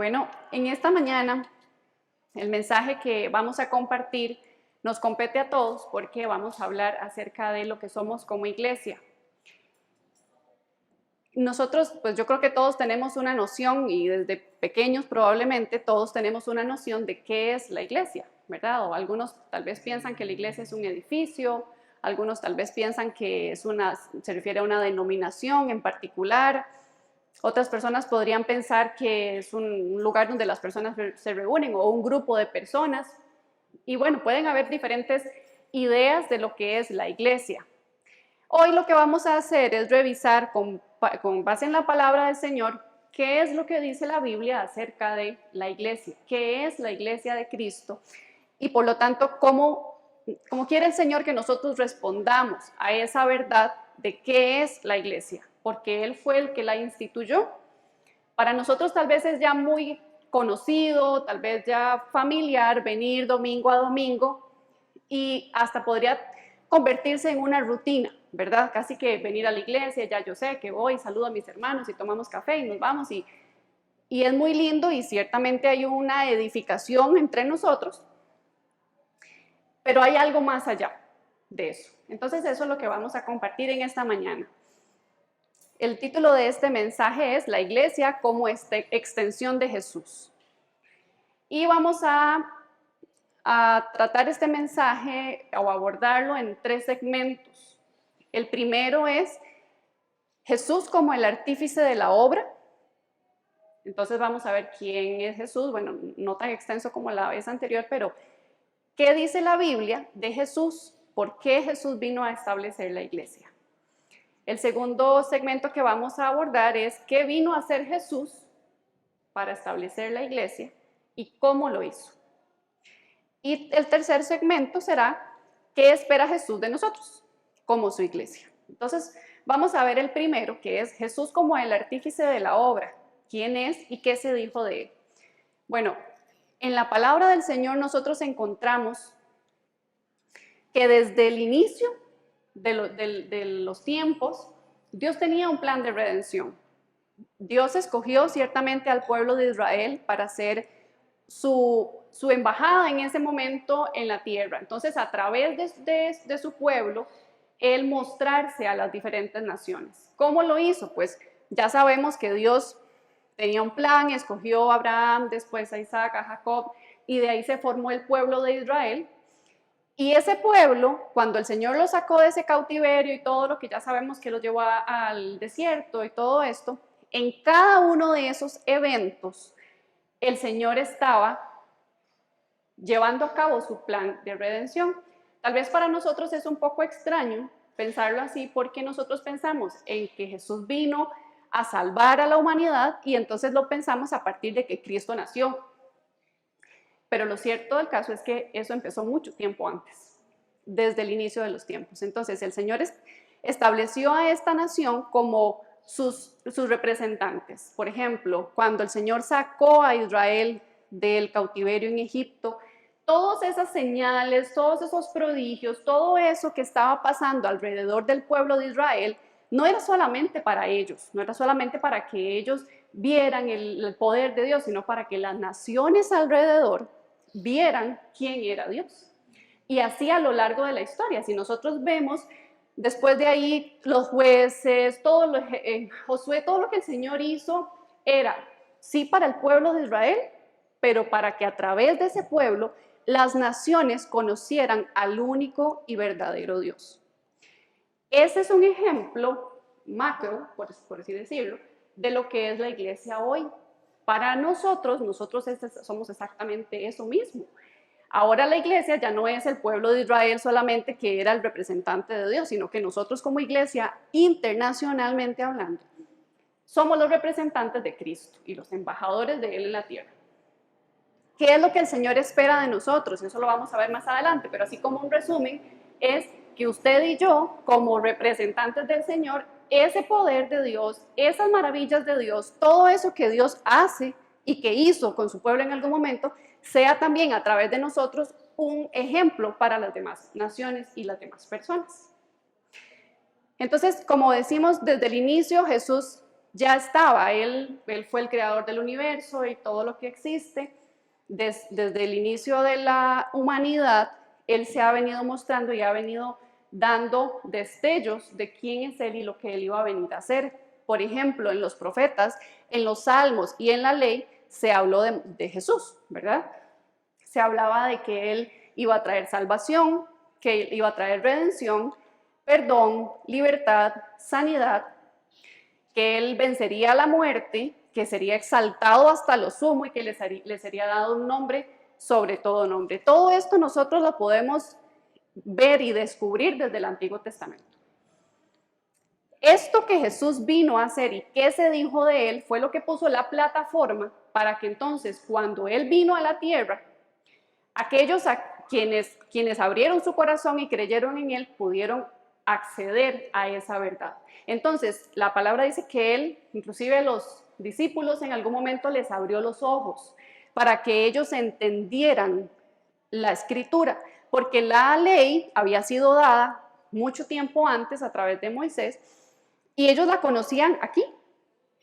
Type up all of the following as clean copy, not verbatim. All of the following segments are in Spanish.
Bueno, en esta mañana el mensaje que vamos a compartir nos compete a todos porque vamos a hablar acerca de lo que somos como iglesia. Nosotros, pues yo creo que todos tenemos una noción y desde pequeños probablemente todos tenemos una noción de qué es la iglesia, ¿verdad? O algunos tal vez piensan que la iglesia es un edificio, algunos tal vez piensan que se refiere a una denominación en particular. Otras personas podrían pensar que es un lugar donde las personas se reúnen o un grupo de personas. Y bueno, pueden haber diferentes ideas de lo que es la iglesia. Hoy lo que vamos a hacer es revisar con base en la palabra del Señor qué es lo que dice la Biblia acerca de la iglesia, qué es la iglesia de Cristo y por lo tanto cómo quiere el Señor que nosotros respondamos a esa verdad de qué es la iglesia, porque Él fue el que la instituyó. Para nosotros tal vez es ya muy conocido, tal vez ya familiar venir domingo a domingo y hasta podría convertirse en una rutina, ¿verdad? Casi que venir a la iglesia, ya yo sé que voy, saludo a mis hermanos y tomamos café y nos vamos y es muy lindo y ciertamente hay una edificación entre nosotros, pero hay algo más allá de eso. Entonces eso es lo que vamos a compartir en esta mañana. El título de este mensaje es La iglesia como extensión de Jesús. Y vamos a tratar este mensaje o abordarlo en 3 segmentos. El primero es Jesús como el artífice de la obra. Entonces vamos a ver quién es Jesús, bueno, no tan extenso como la vez anterior, pero ¿qué dice la Biblia de Jesús? ¿Por qué Jesús vino a establecer la iglesia? El segundo segmento que vamos a abordar es qué vino a hacer Jesús para establecer la iglesia y cómo lo hizo. Y el tercer segmento será qué espera Jesús de nosotros como su iglesia. Entonces vamos a ver el primero, que es Jesús como el artífice de la obra. ¿Quién es y qué se dijo de él? Bueno, en la palabra del Señor nosotros encontramos que desde el inicio de los tiempos, Dios tenía un plan de redención. Dios escogió ciertamente al pueblo de Israel para ser su embajada en ese momento en la tierra. Entonces, a través de su pueblo, Él mostrarse a las diferentes naciones. ¿Cómo lo hizo? Pues ya sabemos que Dios tenía un plan, escogió a Abraham, después a Isaac, a Jacob, y de ahí se formó el pueblo de Israel. Y ese pueblo, cuando el Señor lo sacó de ese cautiverio y todo lo que ya sabemos que lo llevó al desierto y todo esto, en cada uno de esos eventos, el Señor estaba llevando a cabo su plan de redención. Tal vez para nosotros es un poco extraño pensarlo así porque nosotros pensamos en que Jesús vino a salvar a la humanidad y entonces lo pensamos a partir de que Cristo nació. Pero lo cierto del caso es que eso empezó mucho tiempo antes, desde el inicio de los tiempos. Entonces el Señor estableció a esta nación como sus representantes. Por ejemplo, cuando el Señor sacó a Israel del cautiverio en Egipto, todas esas señales, todos esos prodigios, todo eso que estaba pasando alrededor del pueblo de Israel, no era solamente para ellos, no era solamente para que ellos vieran el poder de Dios, sino para que las naciones alrededor vieran quién era Dios. Y así a lo largo de la historia, si nosotros vemos, después de ahí los jueces, Josué, todo lo que el Señor hizo era, sí para el pueblo de Israel, pero para que a través de ese pueblo las naciones conocieran al único y verdadero Dios. Ese es un ejemplo macro, por así decirlo, de lo que es la iglesia hoy. Para nosotros somos exactamente eso mismo. Ahora la iglesia ya no es el pueblo de Israel solamente que era el representante de Dios, sino que nosotros como iglesia, internacionalmente hablando, somos los representantes de Cristo y los embajadores de Él en la tierra. ¿Qué es lo que el Señor espera de nosotros? Eso lo vamos a ver más adelante, pero así como un resumen, es que usted y yo, como representantes del Señor, ese poder de Dios, esas maravillas de Dios, todo eso que Dios hace y que hizo con su pueblo en algún momento, sea también a través de nosotros un ejemplo para las demás naciones y las demás personas. Entonces, como decimos desde el inicio, Jesús ya estaba, él fue el creador del universo y todo lo que existe. Desde el inicio de la humanidad, Él se ha venido mostrando y ha venido dando destellos de quién es Él y lo que Él iba a venir a hacer. Por ejemplo, en los profetas, en los salmos y en la ley se habló de Jesús, ¿verdad? Se hablaba de que Él iba a traer salvación, que Él iba a traer redención, perdón, libertad, sanidad, que Él vencería la muerte, que sería exaltado hasta lo sumo y que le sería dado un nombre sobre todo nombre. Todo esto nosotros lo podemos ver y descubrir desde el Antiguo Testamento. Esto que Jesús vino a hacer y qué se dijo de Él fue lo que puso la plataforma para que entonces cuando Él vino a la tierra, aquellos a quienes abrieron su corazón y creyeron en Él pudieron acceder a esa verdad. Entonces, la palabra dice que Él, inclusive los discípulos, en algún momento les abrió los ojos para que ellos entendieran la escritura, porque la ley había sido dada mucho tiempo antes a través de Moisés y ellos la conocían aquí,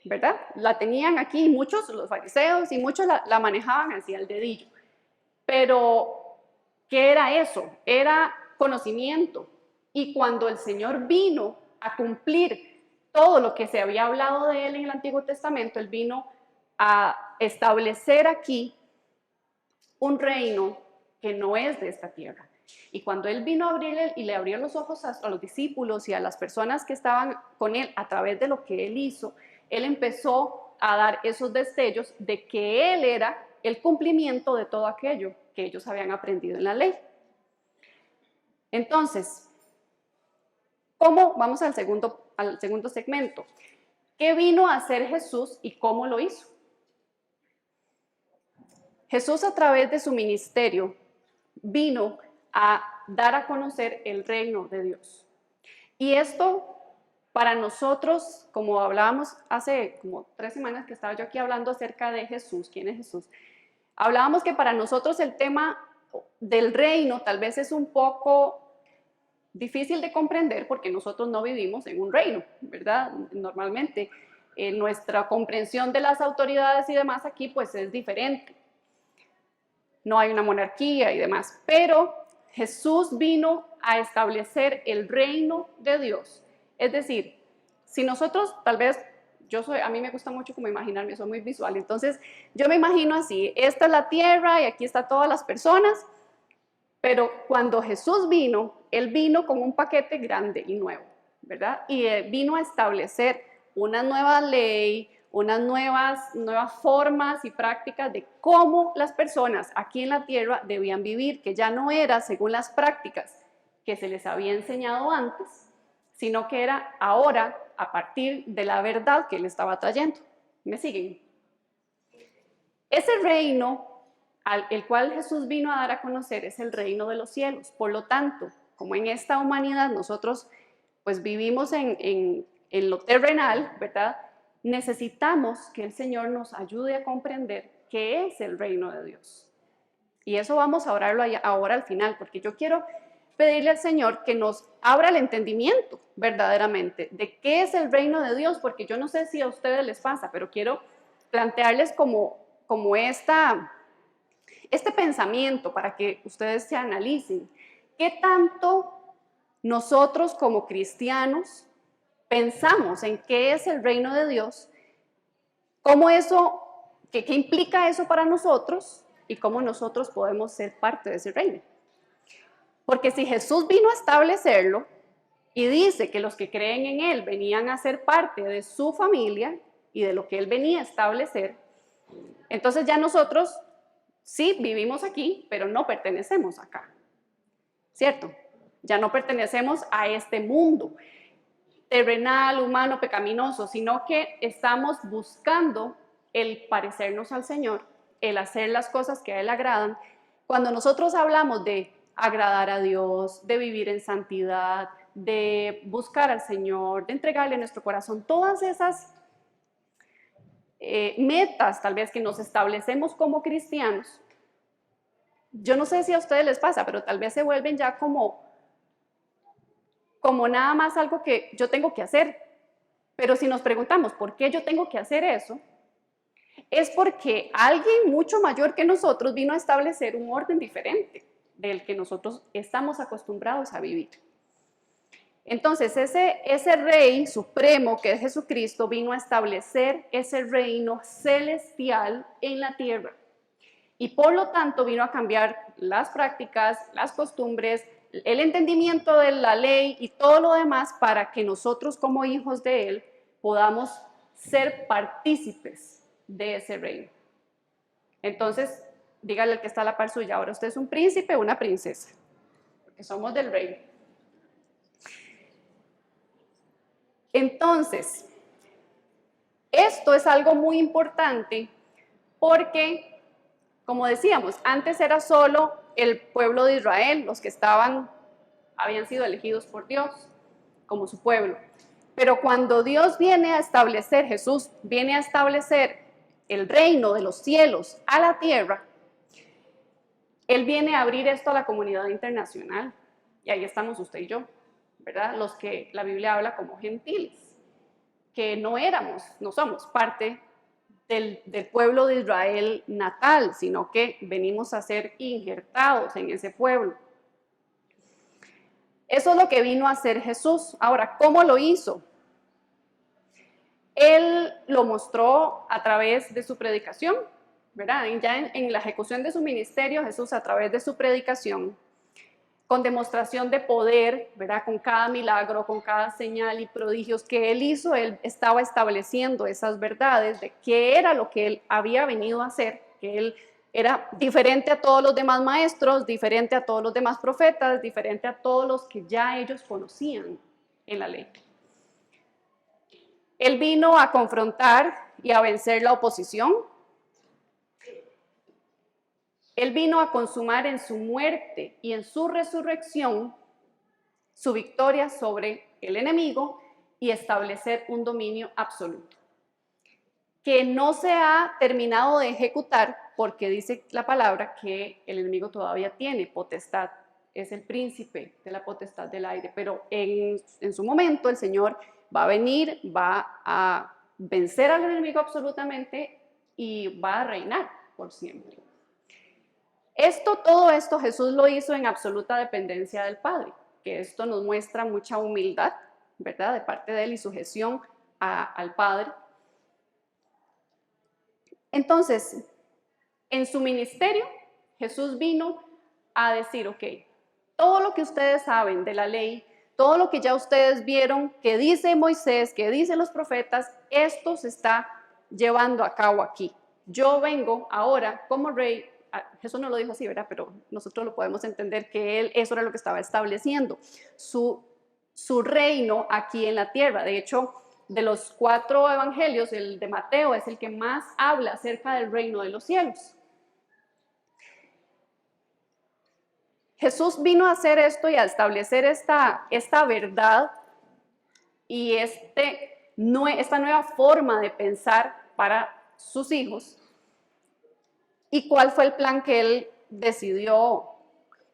¿verdad? La tenían aquí, muchos, los fariseos y muchos la manejaban así al dedillo. Pero, ¿qué era eso? Era conocimiento. Y cuando el Señor vino a cumplir todo lo que se había hablado de Él en el Antiguo Testamento, Él vino a establecer aquí un reino que no es de esta tierra. Y cuando Él vino a abrirle y le abrió los ojos a los discípulos y a las personas que estaban con Él a través de lo que Él hizo, Él empezó a dar esos destellos de que Él era el cumplimiento de todo aquello que ellos habían aprendido en la ley. Entonces, vamos al segundo segmento. ¿Qué vino a hacer Jesús y cómo lo hizo? Jesús a través de su ministerio vino a dar a conocer el reino de Dios. Y esto para nosotros, como hablábamos hace como 3 semanas que estaba yo aquí hablando acerca de Jesús, ¿quién es Jesús? Hablábamos que para nosotros el tema del reino tal vez es un poco difícil de comprender porque nosotros no vivimos en un reino, ¿verdad? Normalmente nuestra comprensión de las autoridades y demás aquí pues es diferente. No hay una monarquía y demás, pero Jesús vino a establecer el reino de Dios. Es decir, si nosotros tal vez, a mí me gusta mucho como imaginarme, soy muy visual, entonces yo me imagino así, esta es la tierra y aquí están todas las personas, pero cuando Jesús vino, Él vino con un paquete grande y nuevo, ¿verdad? Y vino a establecer una nueva ley, unas nuevas formas y prácticas de cómo las personas aquí en la tierra debían vivir, que ya no era según las prácticas que se les había enseñado antes, sino que era ahora a partir de la verdad que Él estaba trayendo. ¿Me siguen? Ese reino el cual Jesús vino a dar a conocer es el reino de los cielos. Por lo tanto, como en esta humanidad nosotros pues vivimos en lo terrenal, ¿verdad? Necesitamos que el Señor nos ayude a comprender qué es el reino de Dios. Y eso vamos a orarlo ahora al final, porque yo quiero pedirle al Señor que nos abra el entendimiento verdaderamente de qué es el reino de Dios, porque yo no sé si a ustedes les pasa, pero quiero plantearles como este pensamiento para que ustedes se analicen. ¿Qué tanto nosotros como cristianos pensamos en qué es el reino de Dios? ¿Cómo qué implica eso para nosotros? Y cómo nosotros podemos ser parte de ese reino. Porque si Jesús vino a establecerlo y dice que los que creen en Él venían a ser parte de su familia y de lo que Él venía a establecer, entonces ya nosotros sí vivimos aquí, pero no pertenecemos acá, ¿cierto? Ya no pertenecemos a este mundo terrenal, humano, pecaminoso, sino que estamos buscando el parecernos al Señor, el hacer las cosas que a Él agradan. Cuando nosotros hablamos de agradar a Dios, de vivir en santidad, de buscar al Señor, de entregarle nuestro corazón, todas esas metas tal vez que nos establecemos como cristianos, yo no sé si a ustedes les pasa, pero tal vez se vuelven ya como nada más algo que yo tengo que hacer. Pero si nos preguntamos por qué yo tengo que hacer eso, es porque alguien mucho mayor que nosotros vino a establecer un orden diferente del que nosotros estamos acostumbrados a vivir. Entonces, ese Rey supremo que es Jesucristo vino a establecer ese reino celestial en la tierra. Y por lo tanto vino a cambiar las prácticas, las costumbres, el entendimiento de la ley y todo lo demás para que nosotros como hijos de Él podamos ser partícipes de ese reino. Entonces, dígale al que está a la par suya, ahora usted es un príncipe o una princesa, porque somos del reino. Entonces, esto es algo muy importante porque, como decíamos, antes era solo el pueblo de Israel, los que habían sido elegidos por Dios como su pueblo. Pero cuando Dios viene a establecer, Jesús viene a establecer el reino de los cielos a la tierra, Él viene a abrir esto a la comunidad internacional. Y ahí estamos usted y yo, ¿verdad? Los que la Biblia habla como gentiles, que no somos parte del pueblo de Israel natal, sino que venimos a ser injertados en ese pueblo. Eso es lo que vino a hacer Jesús. Ahora, ¿cómo lo hizo? Él lo mostró a través de su predicación, ¿verdad? Ya en la ejecución de su ministerio, Jesús a través de su predicación, con demostración de poder, ¿verdad? Con cada milagro, con cada señal y prodigios que Él hizo, Él estaba estableciendo esas verdades de qué era lo que Él había venido a hacer, que Él era diferente a todos los demás maestros, diferente a todos los demás profetas, diferente a todos los que ya ellos conocían en la ley. Él vino a confrontar y a vencer la oposición. Él vino a consumar en su muerte y en su resurrección su victoria sobre el enemigo y establecer un dominio absoluto, que no se ha terminado de ejecutar porque dice la palabra que el enemigo todavía tiene potestad, es el príncipe de la potestad del aire, pero en su momento el Señor va a venir, va a vencer al enemigo absolutamente y va a reinar por siempre. Todo esto Jesús lo hizo en absoluta dependencia del Padre, que esto nos muestra mucha humildad, ¿verdad? De parte de Él y sujeción al Padre. Entonces, en su ministerio, Jesús vino a decir, ok, todo lo que ustedes saben de la ley, todo lo que ya ustedes vieron que dice Moisés, que dicen los profetas, esto se está llevando a cabo aquí. Yo vengo ahora como rey. Jesús no lo dijo así, ¿verdad? Pero nosotros lo podemos entender que Él, eso era lo que estaba estableciendo, su reino aquí en la tierra. De hecho, de los 4 evangelios, el de Mateo es el que más habla acerca del reino de los cielos. Jesús vino a hacer esto y a establecer esta verdad y esta nueva forma de pensar para sus hijos. ¿Y cuál fue el plan que Él decidió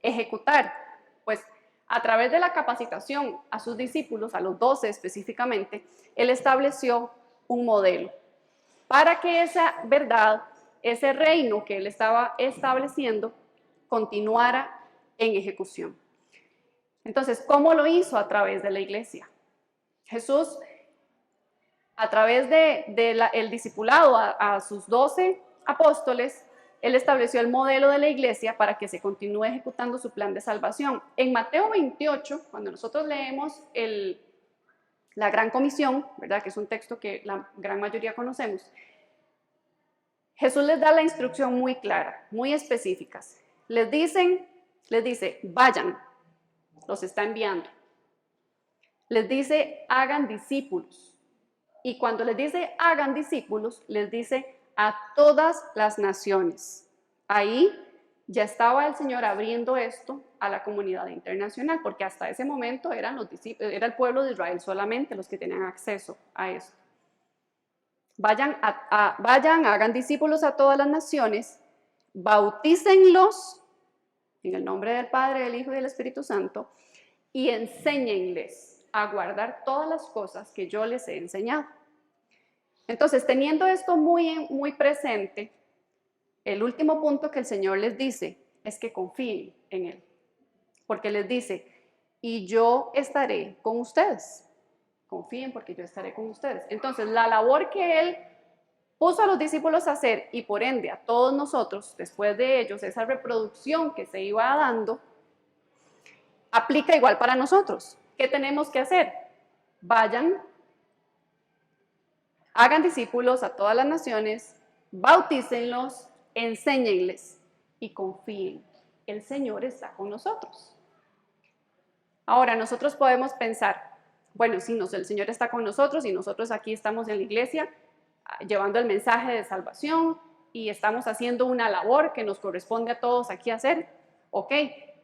ejecutar? Pues a través de la capacitación a sus discípulos, a los 12 específicamente, Él estableció un modelo para que esa verdad, ese reino que Él estaba estableciendo, continuara en ejecución. Entonces, ¿cómo lo hizo? A través de la iglesia. Jesús, a través del discipulado a sus 12 apóstoles, Él estableció el modelo de la iglesia para que se continúe ejecutando su plan de salvación. En Mateo 28, cuando nosotros leemos la Gran Comisión, ¿verdad? Que es un texto que la gran mayoría conocemos, Jesús les da la instrucción muy clara, muy específicas. Les dice, vayan, los está enviando. Les dice, hagan discípulos. Y cuando les dice, hagan discípulos, les dice, a todas las naciones. Ahí ya estaba el Señor abriendo esto a la comunidad internacional, porque hasta ese momento era el pueblo de Israel solamente los que tenían acceso a esto. Vayan, hagan discípulos a todas las naciones, bautícenlos en el nombre del Padre, del Hijo y del Espíritu Santo y enséñenles a guardar todas las cosas que yo les he enseñado. Entonces, teniendo esto muy presente, el último punto que el Señor les dice es que confíen en Él. Porque les dice, y yo estaré con ustedes. Confíen porque yo estaré con ustedes. Entonces, la labor que Él puso a los discípulos a hacer y por ende a todos nosotros, después de ellos, esa reproducción que se iba dando, aplica igual para nosotros. ¿Qué tenemos que hacer? Vayan, hagan discípulos a todas las naciones, bautícenlos, enséñenles y confíen. El Señor está con nosotros. Ahora, nosotros podemos pensar, bueno, sí, el Señor está con nosotros y nosotros aquí estamos en la iglesia llevando el mensaje de salvación y estamos haciendo una labor que nos corresponde a todos aquí hacer. Ok,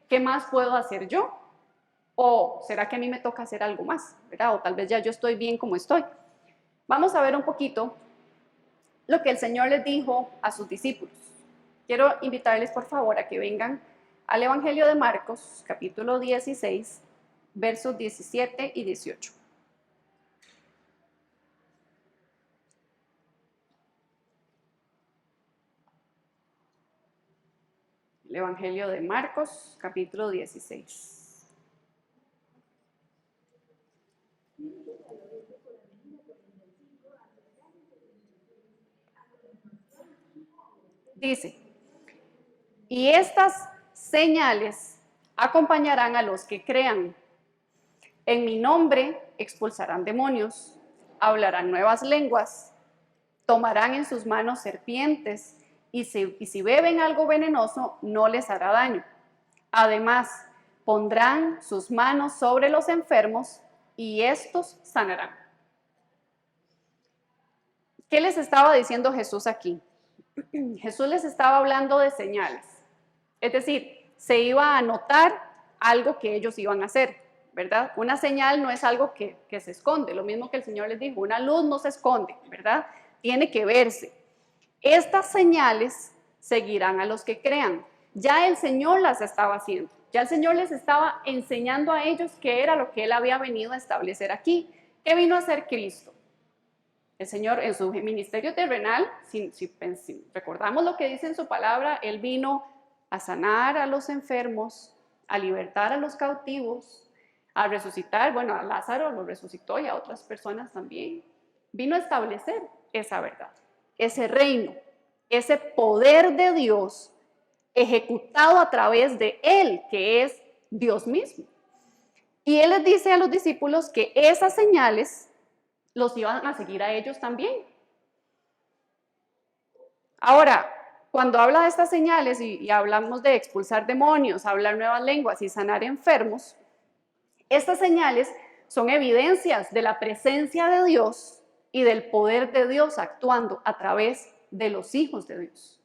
¿qué más puedo hacer yo? ¿O será que a mí me toca hacer algo más? ¿Verdad? O tal vez ya yo estoy bien como estoy. Vamos a ver un poquito lo que el Señor les dijo a sus discípulos. Quiero invitarles por favor a que vengan al Evangelio de Marcos, capítulo 16, versos 17 y 18. El Evangelio de Marcos, capítulo 16. Dice, y estas señales acompañarán a los que crean. En mi nombre expulsarán demonios, hablarán nuevas lenguas, tomarán en sus manos serpientes y si beben algo venenoso no les hará daño. Además, pondrán sus manos sobre los enfermos y estos sanarán. ¿Qué les estaba diciendo Jesús aquí? Jesús les estaba hablando de señales. Es decir, se iba a notar algo que ellos iban a hacer, ¿verdad? Una señal no es algo que se esconde, lo mismo que el Señor les dijo, una luz no se esconde, ¿verdad? Tiene que verse. Estas señales seguirán a los que crean. Ya el Señor las estaba haciendo, ya el Señor les estaba enseñando a ellos qué era lo que Él había venido a establecer aquí. ¿Qué vino a hacer Cristo? El Señor en su ministerio terrenal, si recordamos lo que dice en su palabra, Él vino a sanar a los enfermos, a libertar a los cautivos, a resucitar, bueno, a Lázaro lo resucitó y a otras personas también. Vino a establecer esa verdad, ese reino, ese poder de Dios ejecutado a través de Él, que es Dios mismo. Y Él les dice a los discípulos que esas señales los iban a seguir a ellos también. Ahora, cuando habla de estas señales y hablamos de expulsar demonios, hablar nuevas lenguas y sanar enfermos, estas señales son evidencias de la presencia de Dios y del poder de Dios actuando a través de los hijos de Dios.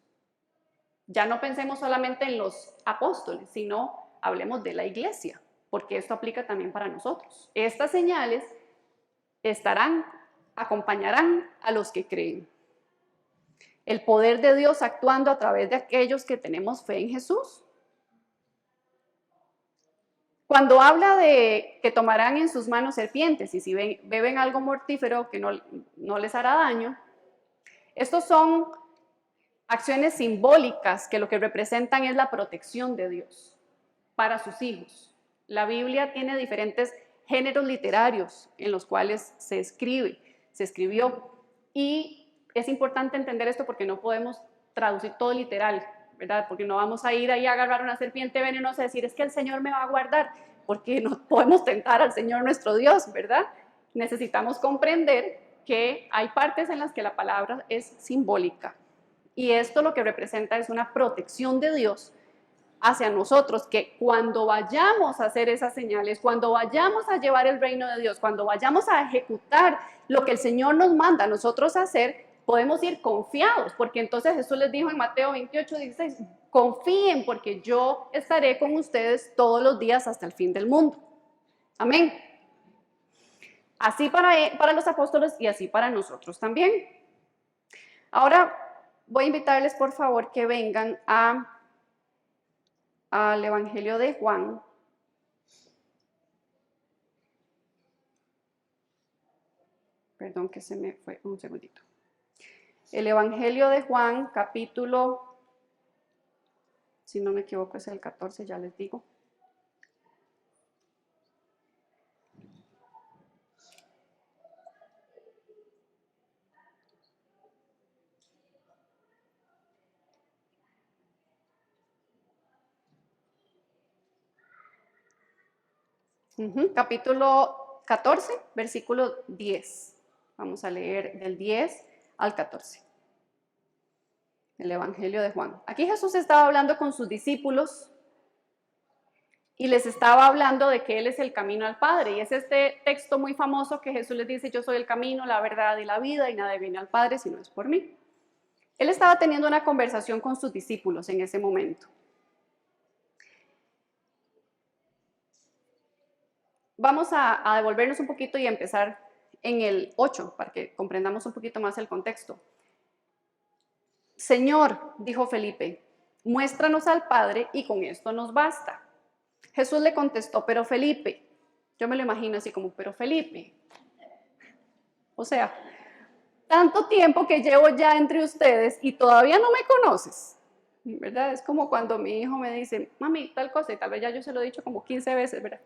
Ya no pensemos solamente en los apóstoles, sino hablemos de la iglesia, porque esto aplica también para nosotros. Estas señales acompañarán a los que creen. El poder de Dios actuando a través de aquellos que tenemos fe en Jesús. Cuando habla de que tomarán en sus manos serpientes y si beben algo mortífero que no les hará daño, estos son acciones simbólicas que lo que representan es la protección de Dios para sus hijos. La Biblia tiene diferentes géneros literarios en los cuales se escribió y es importante entender esto porque no podemos traducir todo literal, ¿verdad? Porque no vamos a ir ahí a agarrar una serpiente venenosa y decir, es que el Señor me va a guardar, porque no podemos tentar al Señor nuestro Dios, ¿verdad? Necesitamos comprender que hay partes en las que la palabra es simbólica y esto lo que representa es una protección de Dios hacia nosotros, que cuando vayamos a hacer esas señales, cuando vayamos a llevar el reino de Dios, cuando vayamos a ejecutar lo que el Señor nos manda a nosotros hacer, podemos ir confiados, porque entonces Jesús les dijo en Mateo 28, 16, confíen porque yo estaré con ustedes todos los días hasta el fin del mundo. Amén. Así para los apóstoles y así para nosotros también. Ahora voy a invitarles por favor que vengan al Evangelio de Juan. Perdón que se me fue un segundito. El Evangelio de Juan, capítulo, si no me equivoco es el 14, ya les digo. Capítulo 14, versículo 10. Vamos a leer del 10 al 14. El Evangelio de Juan. Aquí Jesús estaba hablando con sus discípulos y les estaba hablando de que Él es el camino al Padre. Y es este texto muy famoso que Jesús les dice: yo soy el camino, la verdad y la vida, y nadie viene al Padre si no es por mí. Él estaba teniendo una conversación con sus discípulos en ese momento. Vamos a devolvernos un poquito y a empezar en el 8 para que comprendamos un poquito más el contexto. Señor, dijo Felipe, muéstranos al Padre y con esto nos basta. Jesús le contestó, pero Felipe, yo me lo imagino así como, pero Felipe, o sea, tanto tiempo que llevo ya entre ustedes y todavía no me conoces, ¿verdad? Es como cuando mi hijo me dice, mami, tal cosa, y tal vez ya yo se lo he dicho como 15 veces, ¿verdad?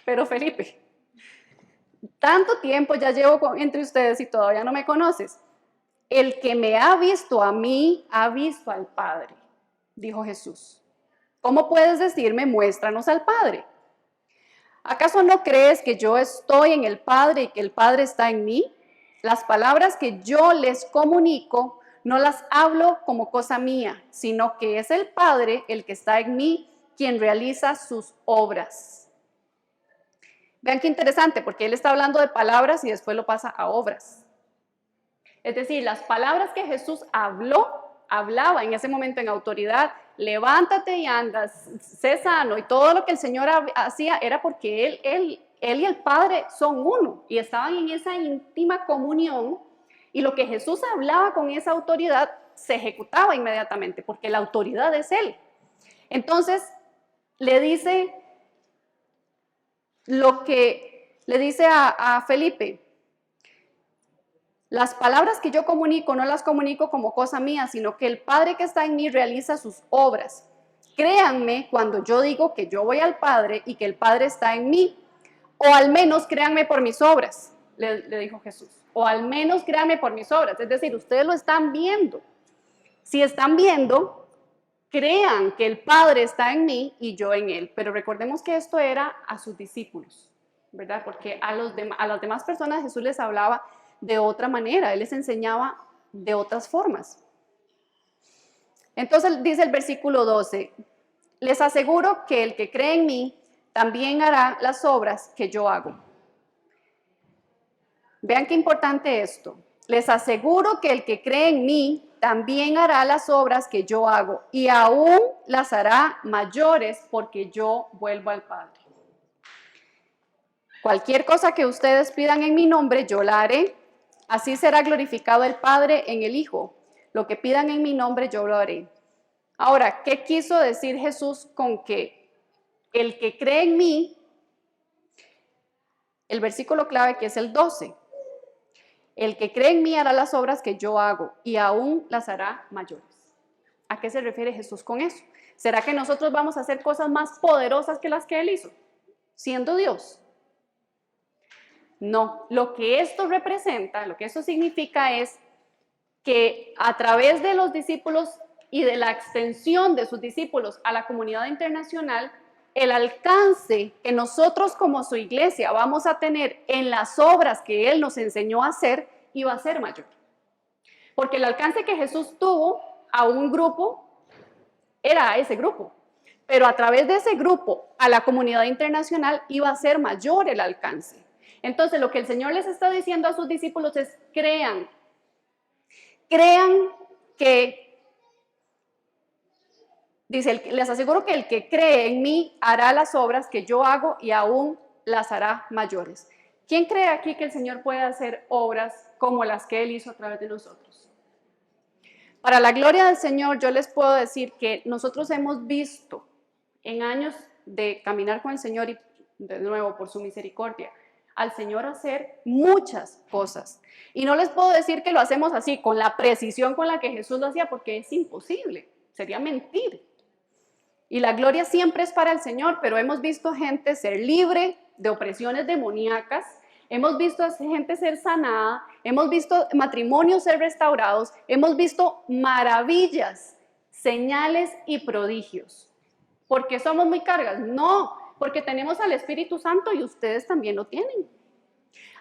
Pero Felipe, tanto tiempo ya llevo entre ustedes y todavía no me conoces. El que me ha visto a mí, ha visto al Padre, dijo Jesús. ¿Cómo puedes decirme, muéstranos al Padre? ¿Acaso no crees que yo estoy en el Padre y que el Padre está en mí? Las palabras que yo les comunico no las hablo como cosa mía, sino que es el Padre el que está en mí quien realiza sus obras. Vean qué interesante, porque él está hablando de palabras y después lo pasa a obras. Es decir, las palabras que Jesús hablaba en ese momento en autoridad, levántate y anda, sé sano, y todo lo que el Señor hacía era porque Él y el Padre son uno, y estaban en esa íntima comunión, y lo que Jesús hablaba con esa autoridad se ejecutaba inmediatamente, porque la autoridad es Él. Entonces, le dice lo que le dice a Felipe: las palabras que yo comunico no las comunico como cosa mía, sino que el Padre que está en mí realiza sus obras. Créanme cuando yo digo que yo voy al Padre y que el Padre está en mí, o al menos créanme por mis obras, le dijo Jesús, o al menos créanme por mis obras. Es decir, ustedes lo están viendo. Si están viendo, crean que el Padre está en mí y yo en él. Pero recordemos que esto era a sus discípulos, ¿verdad? Porque a las demás personas Jesús les hablaba de otra manera, Él les enseñaba de otras formas. Entonces dice el versículo 12, les aseguro que el que cree en mí también hará las obras que yo hago. Vean qué importante esto. Les aseguro que el que cree en mí también hará las obras que yo hago y aún las hará mayores porque yo vuelvo al Padre. Cualquier cosa que ustedes pidan en mi nombre, yo la haré. Así será glorificado el Padre en el Hijo. Lo que pidan en mi nombre, yo lo haré. Ahora, ¿qué quiso decir Jesús con que el que cree en mí? El versículo clave que es el 12. El que cree en mí hará las obras que yo hago y aún las hará mayores. ¿A qué se refiere Jesús con eso? ¿Será que nosotros vamos a hacer cosas más poderosas que las que Él hizo, siendo Dios? No, lo que esto representa, lo que eso significa es que a través de los discípulos y de la extensión de sus discípulos a la comunidad internacional, el alcance que nosotros como su iglesia vamos a tener en las obras que Él nos enseñó a hacer iba a ser mayor. Porque el alcance que Jesús tuvo a un grupo era a ese grupo, pero a través de ese grupo a la comunidad internacional iba a ser mayor el alcance. Entonces, lo que el Señor les está diciendo a sus discípulos es: crean que, dice, les aseguro que el que cree en mí hará las obras que yo hago y aún las hará mayores. ¿Quién cree aquí que el Señor puede hacer obras como las que Él hizo a través de nosotros? Para la gloria del Señor, yo les puedo decir que nosotros hemos visto en años de caminar con el Señor y de nuevo por su misericordia, al Señor hacer muchas cosas. Y no les puedo decir que lo hacemos así, con la precisión con la que Jesús lo hacía, porque es imposible, sería mentir. Y la gloria siempre es para el Señor, pero hemos visto gente ser libre de opresiones demoníacas, hemos visto a gente ser sanada, hemos visto matrimonios ser restaurados, hemos visto maravillas, señales y prodigios. ¿Por qué somos muy cargas? No, porque tenemos al Espíritu Santo y ustedes también lo tienen.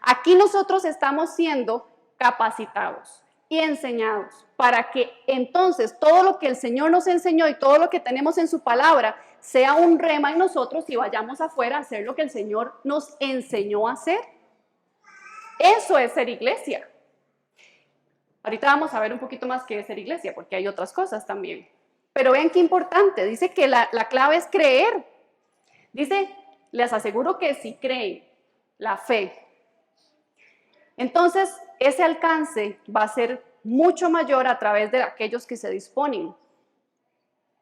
Aquí nosotros estamos siendo capacitados y enseñados para que entonces todo lo que el Señor nos enseñó y todo lo que tenemos en su palabra sea un rema en nosotros y vayamos afuera a hacer lo que el Señor nos enseñó a hacer. Eso es ser iglesia. Ahorita vamos a ver un poquito más qué es ser iglesia, porque hay otras cosas también. Pero vean qué importante, dice que la clave es creer. Dice, les aseguro que si creen, la fe, entonces ese alcance va a ser mucho mayor a través de aquellos que se disponen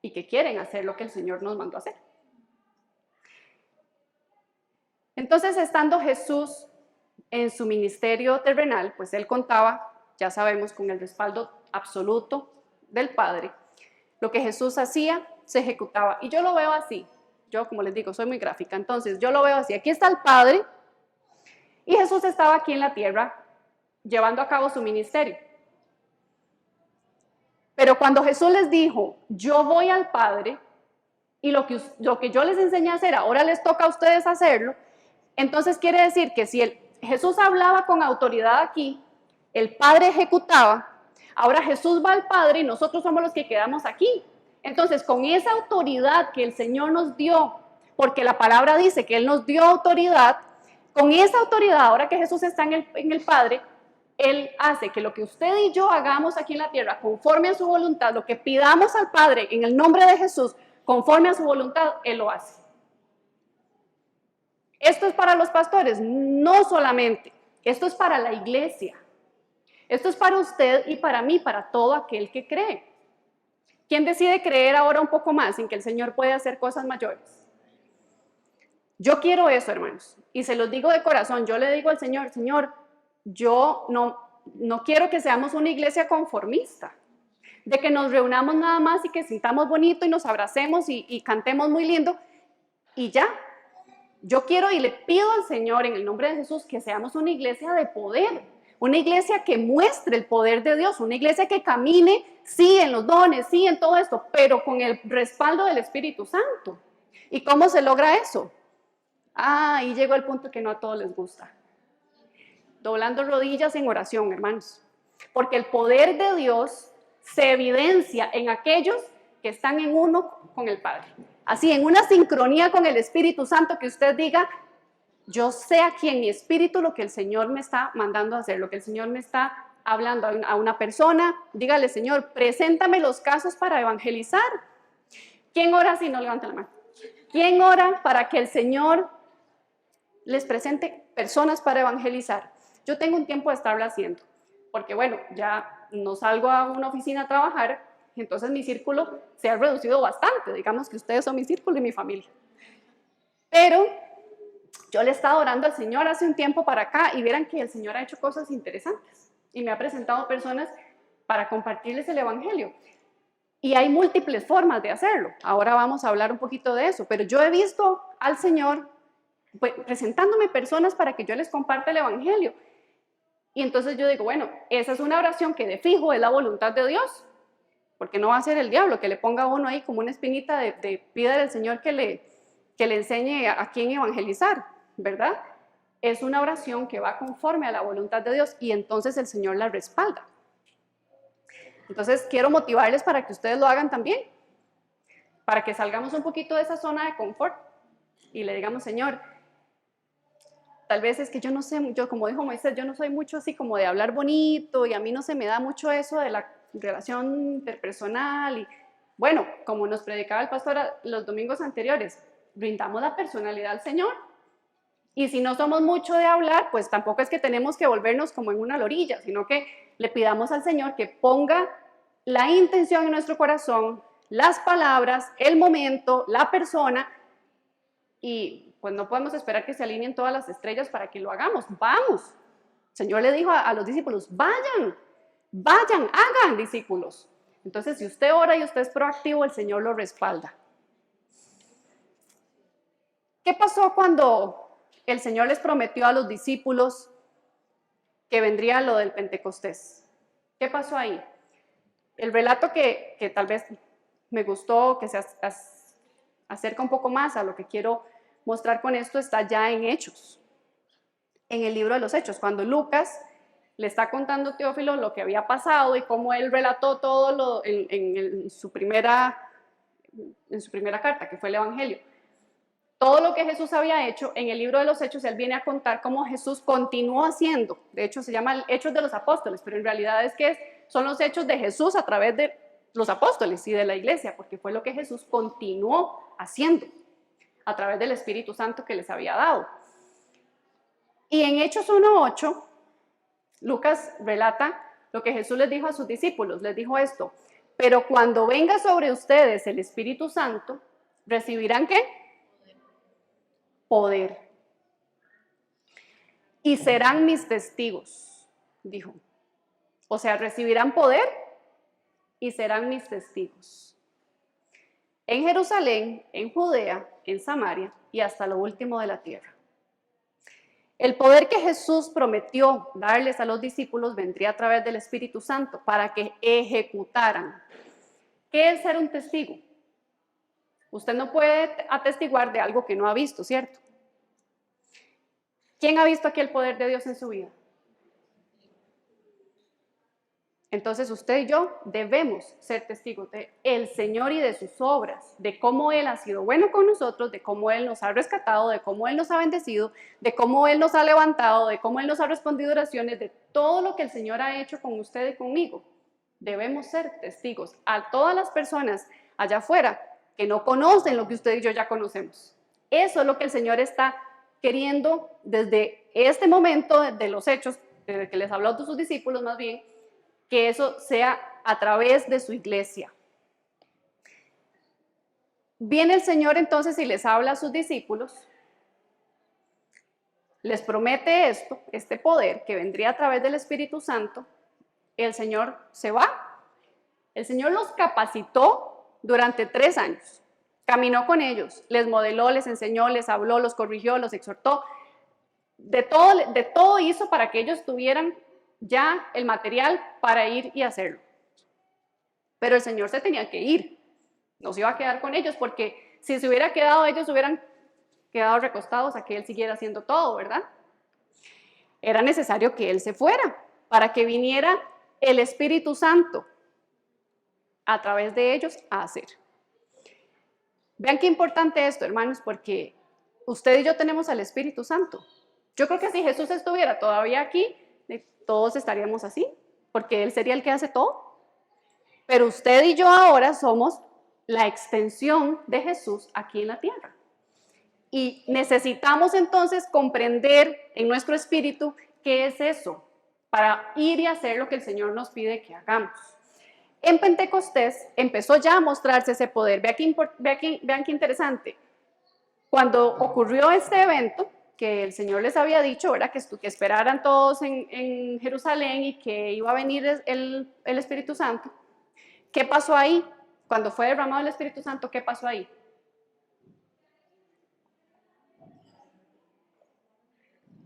y que quieren hacer lo que el Señor nos mandó a hacer. Entonces, estando Jesús en su ministerio terrenal, pues él contaba, ya sabemos, con el respaldo absoluto del Padre. Lo que Jesús hacía, se ejecutaba. Y yo lo veo así. Yo, como les digo, soy muy gráfica. Entonces, yo lo veo así. Aquí está el Padre y Jesús estaba aquí en la tierra llevando a cabo su ministerio. Pero cuando Jesús les dijo, yo voy al Padre y lo que yo les enseñé a hacer, ahora les toca a ustedes hacerlo, entonces quiere decir que si Jesús hablaba con autoridad aquí, el Padre ejecutaba, ahora Jesús va al Padre y nosotros somos los que quedamos aquí. Entonces, con esa autoridad que el Señor nos dio, porque la palabra dice que Él nos dio autoridad, con esa autoridad, ahora que Jesús está en el Padre, Él hace que lo que usted y yo hagamos aquí en la tierra, conforme a su voluntad, lo que pidamos al Padre en el nombre de Jesús, conforme a su voluntad, Él lo hace. Esto es para los pastores, no solamente, esto es para la iglesia. Esto es para usted y para mí, para todo aquel que cree. ¿Quién decide creer ahora un poco más en que el Señor puede hacer cosas mayores? Yo quiero eso, hermanos, y se los digo de corazón. Yo le digo al Señor, Señor, yo no quiero que seamos una iglesia conformista, de que nos reunamos nada más y que sintamos bonito y nos abracemos y cantemos muy lindo y ya. Yo quiero y le pido al Señor en el nombre de Jesús que seamos una iglesia de poder, una iglesia que muestre el poder de Dios, una iglesia que camine, sí, en los dones, sí, en todo esto, pero con el respaldo del Espíritu Santo. ¿Y cómo se logra eso? Ahí llegó el punto que no a todos les gusta. Doblando rodillas en oración, hermanos. Porque el poder de Dios se evidencia en aquellos que están en uno con el Padre. Así, en una sincronía con el Espíritu Santo, que usted diga, yo sé aquí en mi espíritu lo que el Señor me está mandando a hacer, lo que el Señor me está hablando a una persona. Dígale, Señor, preséntame los casos para evangelizar. ¿Quién ora si no levanta la mano? ¿Quién ora para que el Señor les presente personas para evangelizar? Yo tengo un tiempo de estarlo haciendo, porque bueno, ya no salgo a una oficina a trabajar, entonces mi círculo se ha reducido bastante. Digamos que ustedes son mi círculo y mi familia. Pero yo le he estado orando al Señor hace un tiempo para acá y verán que el Señor ha hecho cosas interesantes y me ha presentado personas para compartirles el evangelio. Y hay múltiples formas de hacerlo. Ahora vamos a hablar un poquito de eso, pero yo he visto al Señor presentándome personas para que yo les comparta el evangelio. Y entonces yo digo, bueno, esa es una oración que de fijo es la voluntad de Dios, porque no va a ser el diablo que le ponga a uno ahí como una espinita de pídale al Señor que le enseñe a quién evangelizar, ¿verdad? Es una oración que va conforme a la voluntad de Dios y entonces el Señor la respalda. Entonces quiero motivarles para que ustedes lo hagan también, para que salgamos un poquito de esa zona de confort y le digamos, Señor, tal vez es que yo no sé, yo como dijo Moisés, yo no soy mucho así como de hablar bonito y a mí no se me da mucho eso de la relación interpersonal y bueno, como nos predicaba el pastor los domingos anteriores, brindamos la personalidad al Señor y si no somos mucho de hablar, pues tampoco es que tenemos que volvernos como en una lorilla, sino que le pidamos al Señor que ponga la intención en nuestro corazón, las palabras, el momento, la persona y pues no podemos esperar que se alineen todas las estrellas para que lo hagamos. Vamos. El Señor le dijo a los discípulos, vayan, vayan, hagan discípulos. Entonces, si usted ora y usted es proactivo, el Señor lo respalda. ¿Qué pasó cuando el Señor les prometió a los discípulos que vendría lo del Pentecostés? ¿Qué pasó ahí? El relato que tal vez me gustó, que se acerca un poco más a lo que quiero mostrar con esto, está ya en Hechos, en el libro de los Hechos, cuando Lucas le está contando a Teófilo lo que había pasado y cómo él relató todo en su primera carta, que fue el Evangelio. Todo lo que Jesús había hecho, en el libro de los Hechos, él viene a contar cómo Jesús continuó haciendo. De hecho, se llama Hechos de los Apóstoles, pero en realidad es que son los hechos de Jesús a través de los apóstoles y de la iglesia, porque fue lo que Jesús continuó haciendo a través del Espíritu Santo que les había dado. Y en Hechos 1:8, Lucas relata lo que Jesús les dijo a sus discípulos. Les dijo esto: pero cuando venga sobre ustedes el Espíritu Santo, ¿recibirán qué? Poder. Y serán mis testigos, dijo. O sea, recibirán poder y serán mis testigos. En Jerusalén, en Judea, en Samaria y hasta lo último de la tierra. El poder que Jesús prometió darles a los discípulos vendría a través del Espíritu Santo para que ejecutaran. ¿Qué es ser un testigo? Usted no puede atestiguar de algo que no ha visto, ¿cierto? ¿Quién ha visto aquí el poder de Dios en su vida? Entonces usted y yo debemos ser testigos de el Señor y de sus obras, de cómo Él ha sido bueno con nosotros, de cómo Él nos ha rescatado, de cómo Él nos ha bendecido, de cómo Él nos ha levantado, de cómo Él nos ha respondido oraciones, de todo lo que el Señor ha hecho con usted y conmigo. Debemos ser testigos a todas las personas allá afuera que no conocen lo que usted y yo ya conocemos. Eso es lo que el Señor está queriendo desde este momento de los hechos, desde que les habló a sus discípulos más bien, que eso sea a través de su iglesia. Viene el Señor entonces y les habla a sus discípulos, les promete esto, este poder que vendría a través del Espíritu Santo. El Señor se va, el Señor los capacitó durante 3 años, caminó con ellos, les modeló, les enseñó, les habló, los corrigió, los exhortó, de todo hizo para que ellos tuvieran ya el material para ir y hacerlo. Pero el Señor se tenía que ir, no se iba a quedar con ellos, porque si se hubiera quedado, ellos hubieran quedado recostados a que Él siguiera haciendo todo, ¿verdad? Era necesario que Él se fuera para que viniera el Espíritu Santo a través de ellos a hacer. Vean qué importante esto, hermanos, porque usted y yo tenemos al Espíritu Santo. Yo creo que si Jesús estuviera todavía aquí, todos estaríamos así, porque Él sería el que hace todo. Pero usted y yo ahora somos la extensión de Jesús aquí en la tierra. Y necesitamos entonces comprender en nuestro espíritu qué es eso, para ir y hacer lo que el Señor nos pide que hagamos. En Pentecostés empezó ya a mostrarse ese poder. Vean qué interesante. Cuando ocurrió este evento, que el Señor les había dicho, ¿verdad? Que esperaran todos en Jerusalén y que iba a venir el Espíritu Santo. ¿Qué pasó ahí? Cuando fue derramado el Espíritu Santo, ¿qué pasó ahí?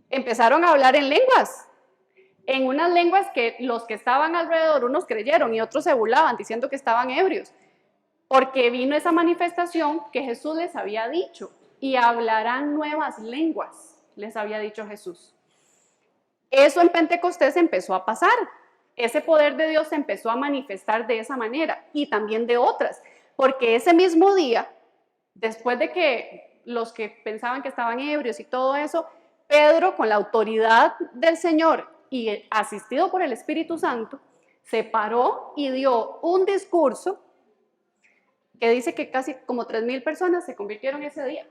Empezaron a hablar en lenguas, en unas lenguas que los que estaban alrededor, unos creyeron y otros se burlaban diciendo que estaban ebrios, porque vino esa manifestación que Jesús les había dicho, y hablarán nuevas lenguas, les había dicho Jesús. Eso en Pentecostés empezó a pasar, ese poder de Dios se empezó a manifestar de esa manera, y también de otras, porque ese mismo día, después de que los que pensaban que estaban ebrios y todo eso, Pedro, con la autoridad del Señor y asistido por el Espíritu Santo, se paró y dio un discurso que dice que casi como 3,000 personas se convirtieron ese día.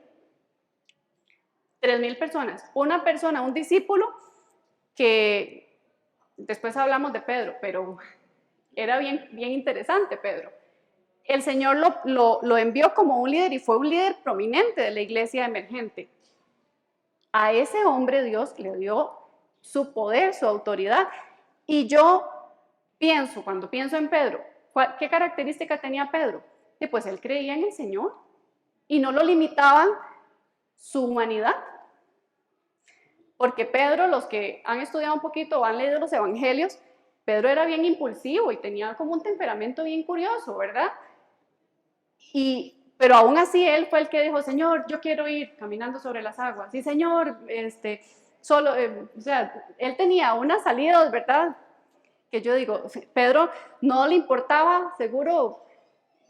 3,000 personas. Una persona, un discípulo, que después hablamos de Pedro, pero era bien interesante Pedro. El Señor lo envió como un líder y fue un líder prominente de la iglesia emergente. A ese hombre Dios le dio su poder, su autoridad. Y yo pienso, cuando pienso en Pedro, ¿qué característica tenía Pedro? Que pues él creía en el Señor y no lo limitaban su humanidad. Porque Pedro, los que han estudiado un poquito o han leído los evangelios, Pedro era bien impulsivo y tenía como un temperamento bien curioso, ¿verdad? Pero aún así él fue el que dijo, Señor, yo quiero ir caminando sobre las aguas. Y Señor, solo, o sea, él tenía unas salidas, ¿verdad? Que yo digo, Pedro no le importaba, seguro,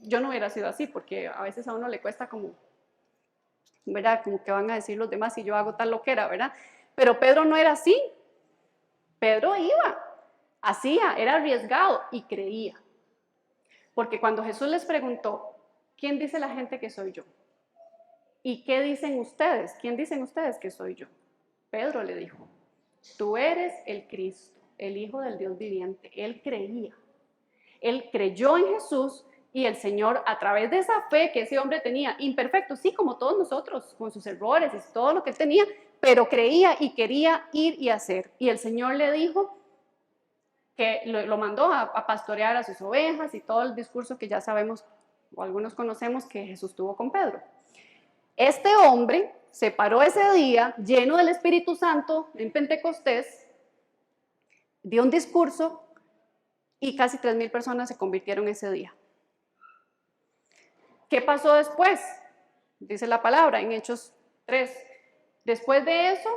yo no hubiera sido así, porque a veces a uno le cuesta como, ¿verdad? Como que van a decir los demás si yo hago tal loquera, ¿verdad? Pero Pedro no era así. Pedro iba, hacía, era arriesgado y creía. Porque cuando Jesús les preguntó, ¿quién dice la gente que soy yo? ¿Y qué dicen ustedes? ¿Quién dicen ustedes que soy yo? Pedro le dijo, tú eres el Cristo, el Hijo del Dios viviente. Él creía. Él creyó en Jesús y el Señor, a través de esa fe que ese hombre tenía, imperfecto, sí, como todos nosotros, con sus errores y todo lo que él tenía, pero creía y quería ir y hacer. Y el Señor le dijo que lo mandó a pastorear a sus ovejas y todo el discurso que ya sabemos, o algunos conocemos, que Jesús tuvo con Pedro. Este hombre se paró ese día lleno del Espíritu Santo en Pentecostés, dio un discurso y casi 3,000 personas se convirtieron ese día. ¿Qué pasó después? Dice la palabra en Hechos 3. Después de eso,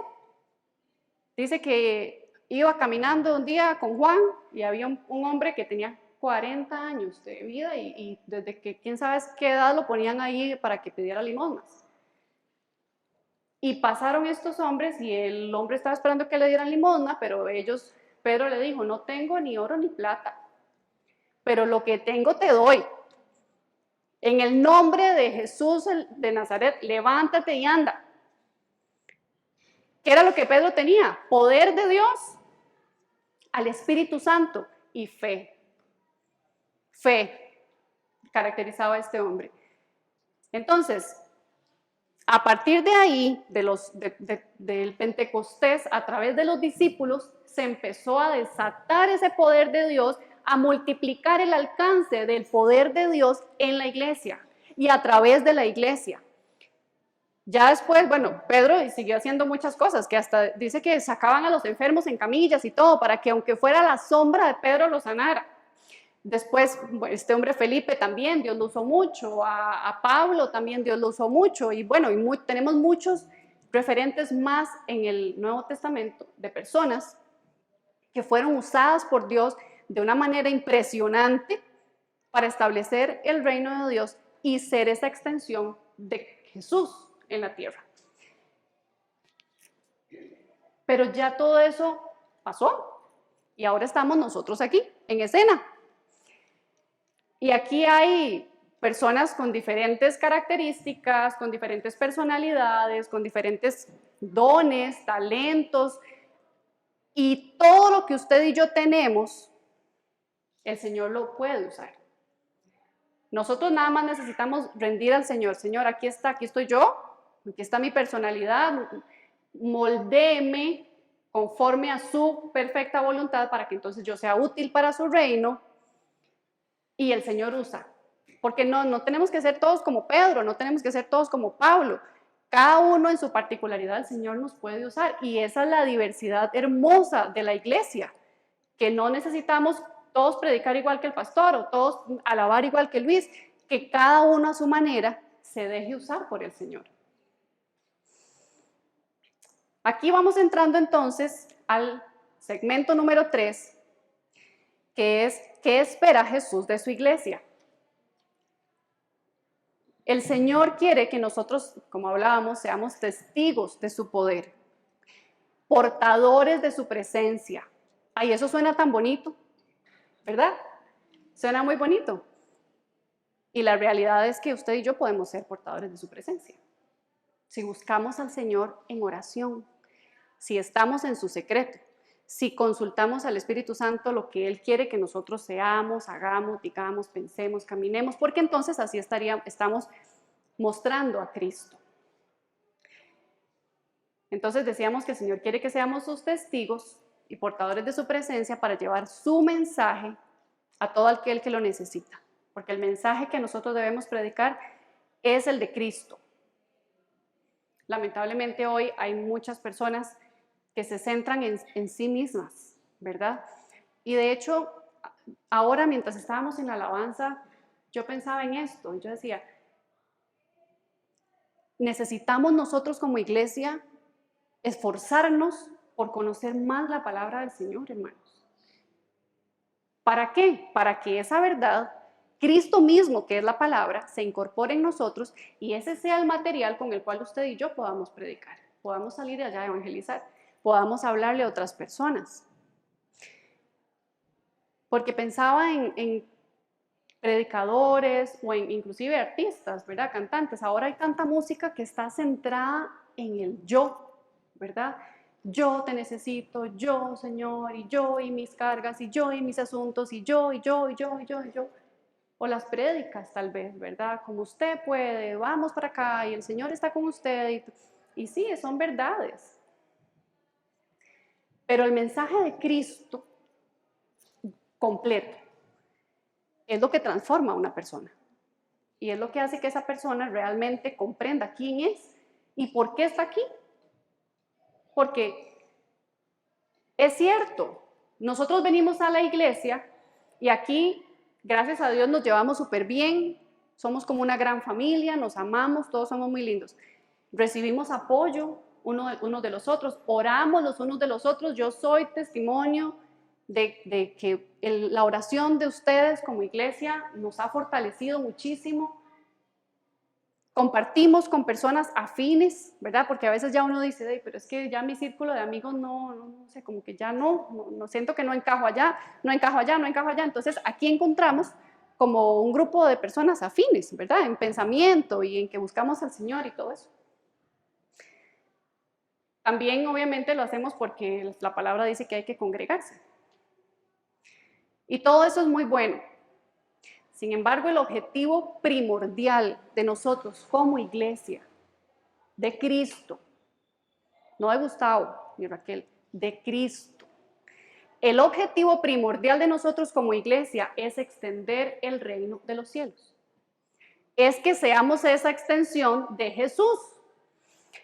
dice que iba caminando un día con Juan y había un hombre que tenía 40 años de vida y desde que quién sabe qué edad lo ponían ahí para que pidiera limosnas. Y pasaron estos hombres y el hombre estaba esperando que le dieran limosna, pero Pedro le dijo, no tengo ni oro ni plata, pero lo que tengo te doy. En el nombre de Jesús de Nazaret, levántate y anda. ¿Qué era lo que Pedro tenía? Poder de Dios, al Espíritu Santo y fe. Fe caracterizaba a este hombre. Entonces, a partir de ahí, del Pentecostés, a través de los discípulos, se empezó a desatar ese poder de Dios, a multiplicar el alcance del poder de Dios en la iglesia y a través de la iglesia. Ya después, bueno, Pedro siguió haciendo muchas cosas, que hasta dice que sacaban a los enfermos en camillas y todo, para que aunque fuera la sombra de Pedro lo sanara. Después, este hombre Felipe también, Dios lo usó mucho, a Pablo también Dios lo usó mucho, y bueno, tenemos muchos referentes más en el Nuevo Testamento de personas que fueron usadas por Dios de una manera impresionante para establecer el reino de Dios y ser esa extensión de Jesús en la tierra. Pero ya todo eso pasó y ahora estamos nosotros aquí en escena. Y aquí hay personas con diferentes características, con diferentes personalidades, con diferentes dones, talentos, y todo lo que usted y yo tenemos, el Señor lo puede usar. Nosotros nada más necesitamos rendir al Señor. Señor, aquí está, aquí estoy yo, aquí está mi personalidad, moldéeme conforme a su perfecta voluntad para que entonces yo sea útil para su reino. Y el Señor usa, porque no tenemos que ser todos como Pedro, no tenemos que ser todos como Pablo. Cada uno en su particularidad el Señor nos puede usar y esa es la diversidad hermosa de la iglesia, que no necesitamos todos predicar igual que el pastor o todos alabar igual que Luis, que cada uno a su manera se deje usar por el Señor. Aquí vamos entrando entonces al segmento número 3, que es ¿qué espera Jesús de su iglesia? El Señor quiere que nosotros, como hablábamos, seamos testigos de su poder, portadores de su presencia. Ay, eso suena tan bonito, ¿verdad? Suena muy bonito. Y la realidad es que usted y yo podemos ser portadores de su presencia. Si buscamos al Señor en oración, si estamos en su secreto, si consultamos al Espíritu Santo lo que Él quiere que nosotros seamos, hagamos, digamos, pensemos, caminemos, porque entonces así estamos mostrando a Cristo. Entonces decíamos que el Señor quiere que seamos sus testigos y portadores de su presencia para llevar su mensaje a todo aquel que lo necesita. Porque el mensaje que nosotros debemos predicar es el de Cristo. Lamentablemente hoy hay muchas personas que se centran en sí mismas, ¿verdad? Y de hecho, ahora mientras estábamos en la alabanza, yo pensaba en esto, y yo decía, necesitamos nosotros como iglesia esforzarnos por conocer más la palabra del Señor, hermanos. ¿Para qué? Para que esa verdad, Cristo mismo, que es la palabra, se incorpore en nosotros y ese sea el material con el cual usted y yo podamos predicar, podamos salir de allá a evangelizar, podamos hablarle a otras personas. Porque pensaba en predicadores o en inclusive artistas, ¿verdad? Cantantes. Ahora hay tanta música que está centrada en el yo, ¿verdad? Yo te necesito, yo, Señor, y yo y mis cargas, y yo y mis asuntos, y yo, y yo, y yo, y yo, y yo. O las prédicas tal vez, ¿verdad? Como usted puede, vamos para acá, y el Señor está con usted. Y sí, son verdades. Pero el mensaje de Cristo completo es lo que transforma a una persona. Y es lo que hace que esa persona realmente comprenda quién es y por qué está aquí. Porque es cierto, nosotros venimos a la iglesia y aquí, gracias a Dios, nos llevamos súper bien, somos como una gran familia, nos amamos, todos somos muy lindos. Recibimos apoyo unos de los otros, oramos los unos de los otros. Yo soy testimonio de que la oración de ustedes como iglesia nos ha fortalecido muchísimo. Compartimos con personas afines, ¿verdad? Porque a veces ya uno dice, pero es que ya mi círculo de amigos no sé, como que ya no siento que no encajo allá, no encajo allá, no encajo allá. Entonces aquí encontramos como un grupo de personas afines, ¿verdad? En pensamiento y en que buscamos al Señor y todo eso. También obviamente lo hacemos porque la palabra dice que hay que congregarse. Y todo eso es muy bueno. Sin embargo, el objetivo primordial de nosotros como iglesia, de Cristo, no de Gustavo ni Raquel, de Cristo. El objetivo primordial de nosotros como iglesia es extender el reino de los cielos. Es que seamos esa extensión de Jesús.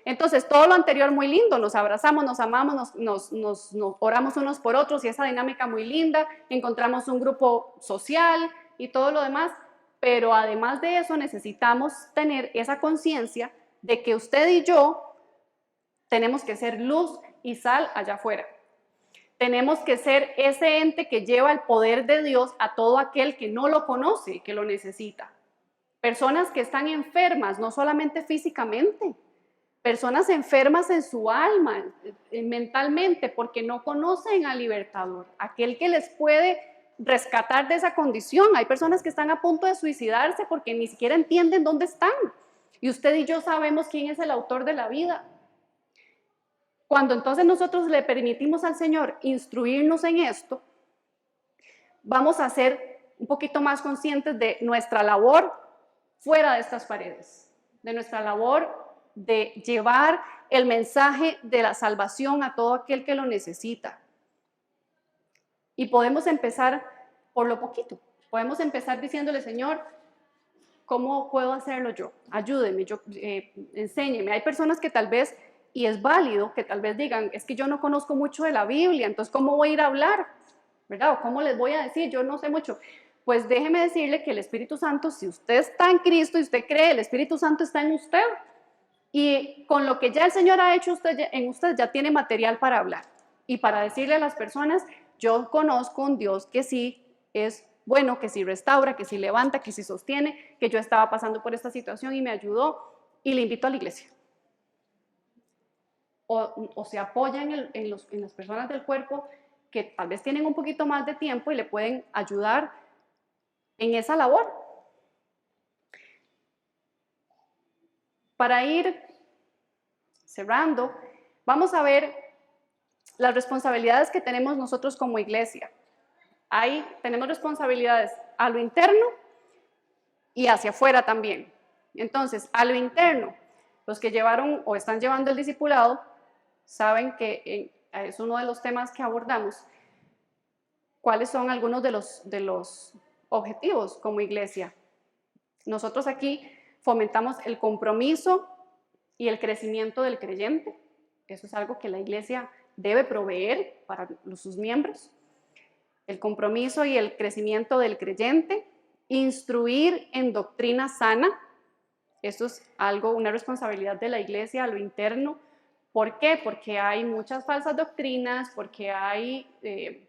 Entonces, todo lo anterior muy lindo, nos abrazamos, nos amamos, nos oramos unos por otros y esa dinámica muy linda, encontramos un grupo social y todo lo demás, pero además de eso necesitamos tener esa conciencia de que usted y yo tenemos que ser luz y sal allá afuera. Tenemos que ser ese ente que lleva el poder de Dios a todo aquel que no lo conoce y que lo necesita. Personas que están enfermas, no solamente físicamente, personas enfermas en su alma, mentalmente, porque no conocen al libertador, aquel que les puede rescatar de esa condición. Hay personas que están a punto de suicidarse porque ni siquiera entienden dónde están. Y usted y yo sabemos quién es el autor de la vida. Cuando entonces nosotros le permitimos al Señor instruirnos en esto, vamos a ser un poquito más conscientes de nuestra labor fuera de estas paredes, de nuestra labor de llevar el mensaje de la salvación a todo aquel que lo necesita. Y podemos empezar por lo poquito. Podemos empezar diciéndole, Señor, ¿cómo puedo hacerlo yo? Ayúdeme, enséñeme. Hay personas que tal vez, y es válido, que tal vez digan, es que yo no conozco mucho de la Biblia, entonces ¿cómo voy a ir a hablar? ¿Verdad? ¿O cómo les voy a decir? Yo no sé mucho. Pues déjeme decirle que el Espíritu Santo, si usted está en Cristo y usted cree, el Espíritu Santo está en usted. Y con lo que ya el Señor ha hecho en usted, ya tiene material para hablar. Y para decirle a las personas, yo conozco un Dios que sí es bueno, que sí restaura, que sí levanta, que sí sostiene, que yo estaba pasando por esta situación y me ayudó y le invito a la iglesia. O se apoya en las personas del cuerpo que tal vez tienen un poquito más de tiempo y le pueden ayudar en esa labor. Para ir cerrando, vamos a ver las responsabilidades que tenemos nosotros como iglesia. Ahí tenemos responsabilidades a lo interno y hacia afuera también. Entonces, a lo interno, los que llevaron o están llevando el discipulado, saben que es uno de los temas que abordamos, cuáles son algunos de los objetivos como iglesia. Nosotros aquí fomentamos el compromiso y el crecimiento del creyente. Eso es algo que la iglesia debe proveer para sus miembros. El compromiso y el crecimiento del creyente. Instruir en doctrina sana. Esto es algo, una responsabilidad de la iglesia a lo interno. ¿Por qué? Porque hay muchas falsas doctrinas, porque hay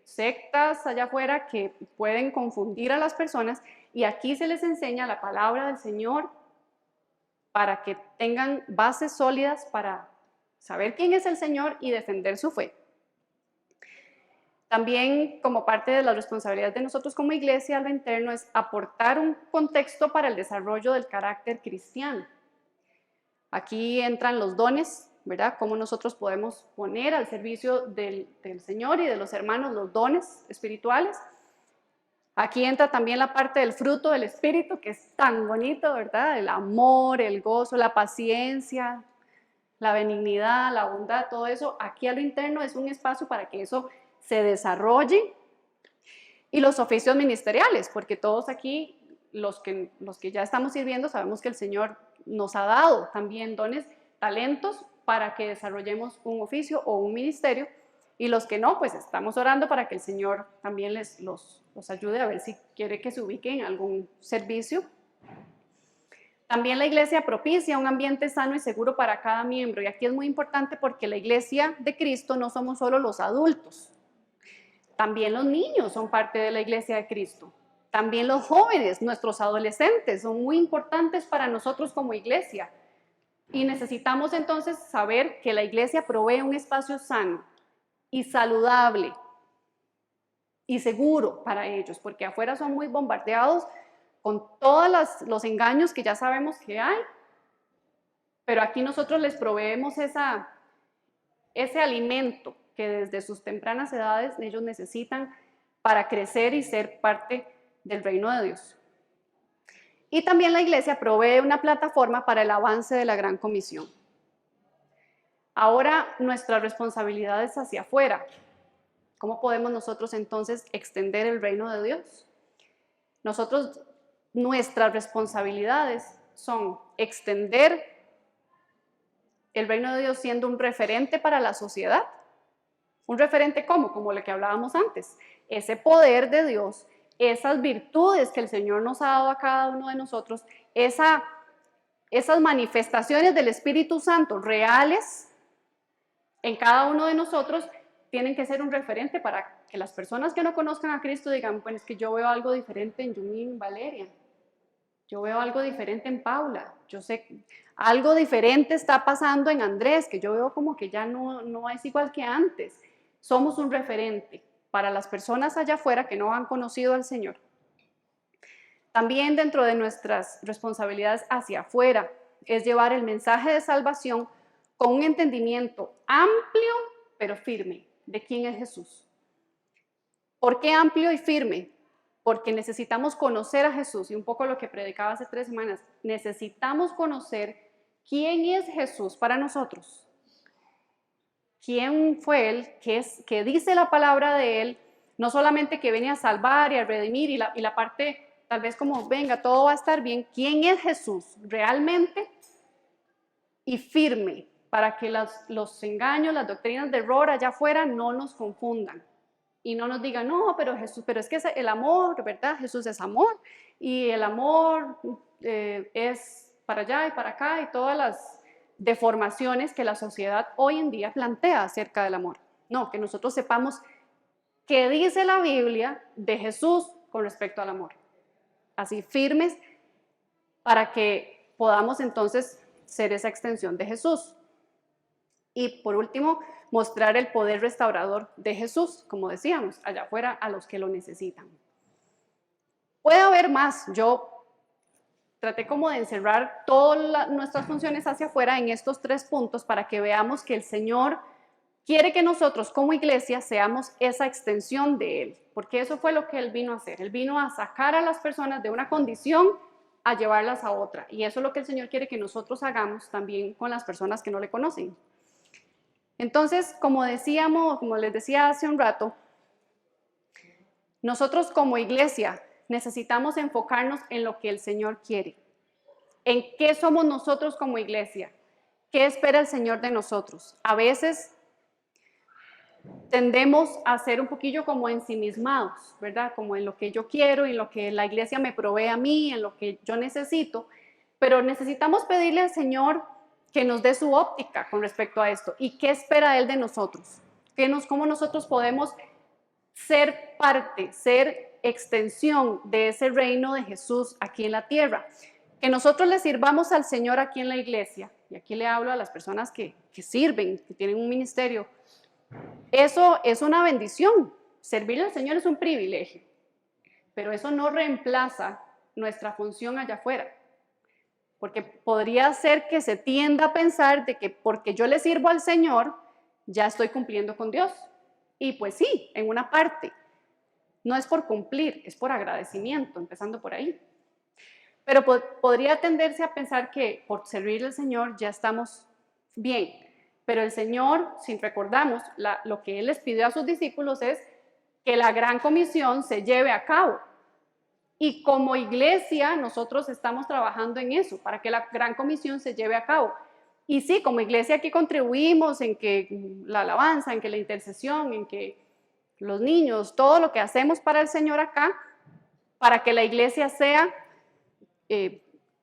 sectas allá afuera que pueden confundir a las personas, y aquí se les enseña la palabra del Señor para que tengan bases sólidas para saber quién es el Señor y defender su fe. También, como parte de las responsabilidades de nosotros como iglesia a lo interno, es aportar un contexto para el desarrollo del carácter cristiano. Aquí entran los dones, ¿verdad? Cómo nosotros podemos poner al servicio del Señor y de los hermanos los dones espirituales. Aquí entra también la parte del fruto del Espíritu, que es tan bonito, ¿verdad? El amor, el gozo, la paciencia, la benignidad, la bondad, todo eso. Aquí a lo interno es un espacio para que eso se desarrolle. Y los oficios ministeriales, porque todos aquí, los que ya estamos sirviendo, sabemos que el Señor nos ha dado también dones, talentos para que desarrollemos un oficio o un ministerio, y los que no, pues estamos orando para que el Señor también los ayude a ver si quiere que se ubiquen en algún servicio. También la iglesia propicia un ambiente sano y seguro para cada miembro, y aquí es muy importante porque la iglesia de Cristo no somos solo los adultos, también los niños son parte de la iglesia de Cristo. También los jóvenes, nuestros adolescentes, son muy importantes para nosotros como iglesia. Y necesitamos entonces saber que la iglesia provee un espacio sano y saludable y seguro para ellos, porque afuera son muy bombardeados con todos los engaños que ya sabemos que hay, pero aquí nosotros les proveemos ese alimento que desde sus tempranas edades ellos necesitan para crecer y ser parte del reino de Dios. Y también la iglesia provee una plataforma para el avance de la Gran Comisión. Ahora nuestra responsabilidad es hacia afuera. ¿Cómo podemos nosotros entonces extender el reino de Dios? Nuestras responsabilidades son extender el reino de Dios siendo un referente para la sociedad. ¿Un referente cómo? Como lo que hablábamos antes. Ese poder de Dios, esas virtudes que el Señor nos ha dado a cada uno de nosotros, esas manifestaciones del Espíritu Santo reales en cada uno de nosotros, tienen que ser un referente para que las personas que no conozcan a Cristo digan, bueno, es que yo veo algo diferente en Yumín Valeria, yo veo algo diferente en Paula, yo sé que algo diferente está pasando en Andrés, que yo veo como que ya no es igual que antes. Somos un referente para las personas allá afuera que no han conocido al Señor. También dentro de nuestras responsabilidades hacia afuera es llevar el mensaje de salvación con un entendimiento amplio pero firme de quién es Jesús. ¿Por qué amplio y firme? Porque necesitamos conocer a Jesús, y un poco lo que predicaba hace 3 semanas, necesitamos conocer quién es Jesús para nosotros. ¿Quién fue Él? ¿Qué dice la palabra de Él? No solamente que viene a salvar y a redimir, y la parte tal vez como, venga, todo va a estar bien. ¿Quién es Jesús realmente? Y firme, para que los engaños, las doctrinas de error allá afuera no nos confundan. Y no nos digan, no, pero Jesús, pero es que es el amor, ¿verdad? Jesús es amor, y el amor es para allá y para acá, y todas las deformaciones que la sociedad hoy en día plantea acerca del amor. No, que nosotros sepamos qué dice la Biblia de Jesús con respecto al amor. Así firmes para que podamos entonces ser esa extensión de Jesús. Y por último, mostrar el poder restaurador de Jesús, como decíamos, allá afuera a los que lo necesitan. Puede haber más. Yo traté como de encerrar todas nuestras funciones hacia afuera en estos 3 puntos para que veamos que el Señor quiere que nosotros como iglesia seamos esa extensión de Él, porque eso fue lo que Él vino a hacer. Él vino a sacar a las personas de una condición a llevarlas a otra, y eso es lo que el Señor quiere que nosotros hagamos también con las personas que no le conocen. Entonces, como les decía hace un rato, nosotros como iglesia necesitamos enfocarnos en lo que el Señor quiere. ¿En qué somos nosotros como iglesia? ¿Qué espera el Señor de nosotros? A veces tendemos a ser un poquillo como ensimismados, ¿verdad? Como en lo que yo quiero, en lo que la iglesia me provee a mí, en lo que yo necesito, pero necesitamos pedirle al Señor que nos dé su óptica con respecto a esto y qué espera Él de nosotros, cómo nosotros podemos ser parte, ser extensión de ese reino de Jesús aquí en la tierra. Que nosotros le sirvamos al Señor aquí en la iglesia, y aquí le hablo a las personas que sirven, que tienen un ministerio. Eso es una bendición. Servirle al Señor es un privilegio, pero eso no reemplaza nuestra función allá afuera. Porque podría ser que se tienda a pensar de que porque yo le sirvo al Señor, ya estoy cumpliendo con Dios. Y pues sí, en una parte. No es por cumplir, es por agradecimiento, empezando por ahí. Pero podría tenderse a pensar que por servir al Señor ya estamos bien. Pero el Señor, si recordamos, lo que Él les pidió a sus discípulos es que la gran comisión se lleve a cabo. Y como iglesia, nosotros estamos trabajando en eso, para que la gran comisión se lleve a cabo. Y sí, como iglesia aquí contribuimos en que la alabanza, en que la intercesión, en que los niños, todo lo que hacemos para el Señor acá, para que la iglesia sea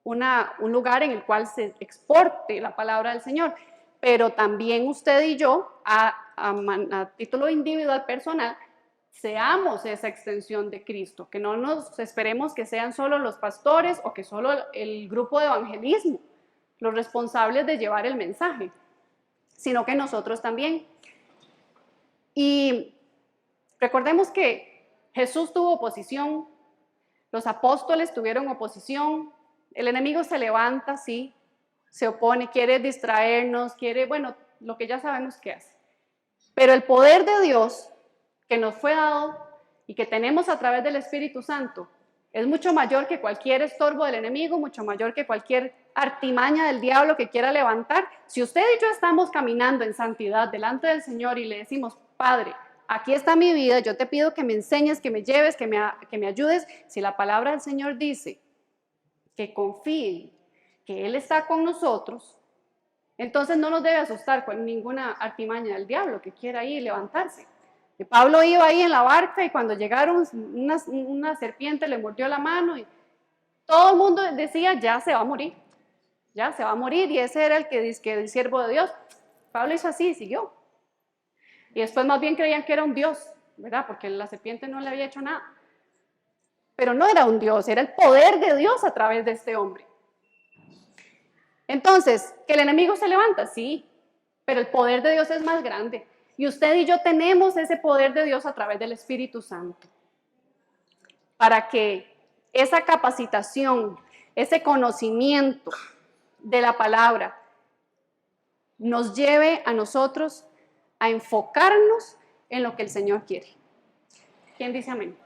un lugar en el cual se exporte la palabra del Señor. Pero también usted y yo, a título individual, personal, seamos esa extensión de Cristo, que no nos esperemos que sean solo los pastores o que solo el grupo de evangelismo los responsables de llevar el mensaje, sino que nosotros también. Y recordemos que Jesús tuvo oposición, los apóstoles tuvieron oposición, el enemigo se levanta, sí, se opone, quiere distraernos, bueno, lo que ya sabemos que hace. Pero el poder de Dios que nos fue dado y que tenemos a través del Espíritu Santo es mucho mayor que cualquier estorbo del enemigo, mucho mayor que cualquier artimaña del diablo que quiera levantar. Si usted y yo estamos caminando en santidad delante del Señor y le decimos, Padre, aquí está mi vida, yo te pido que me enseñes, que me lleves, que me ayudes. Si la palabra del Señor dice que confíen, que Él está con nosotros, entonces no nos debe asustar con ninguna artimaña del diablo que quiera ahí levantarse. Y Pablo iba ahí en la barca y cuando llegaron una serpiente le mordió la mano y todo el mundo decía, ya se va a morir, y ese era el que dice que el siervo de Dios. Pablo hizo así y siguió. Y después más bien creían que era un Dios, ¿verdad? Porque la serpiente no le había hecho nada. Pero no era un Dios, era el poder de Dios a través de este hombre. Entonces, ¿que el enemigo se levanta? Sí, pero el poder de Dios es más grande. Y usted y yo tenemos ese poder de Dios a través del Espíritu Santo. Para que esa capacitación, ese conocimiento de la palabra nos lleve a nosotros a enfocarnos en lo que el Señor quiere. ¿Quién dice amén?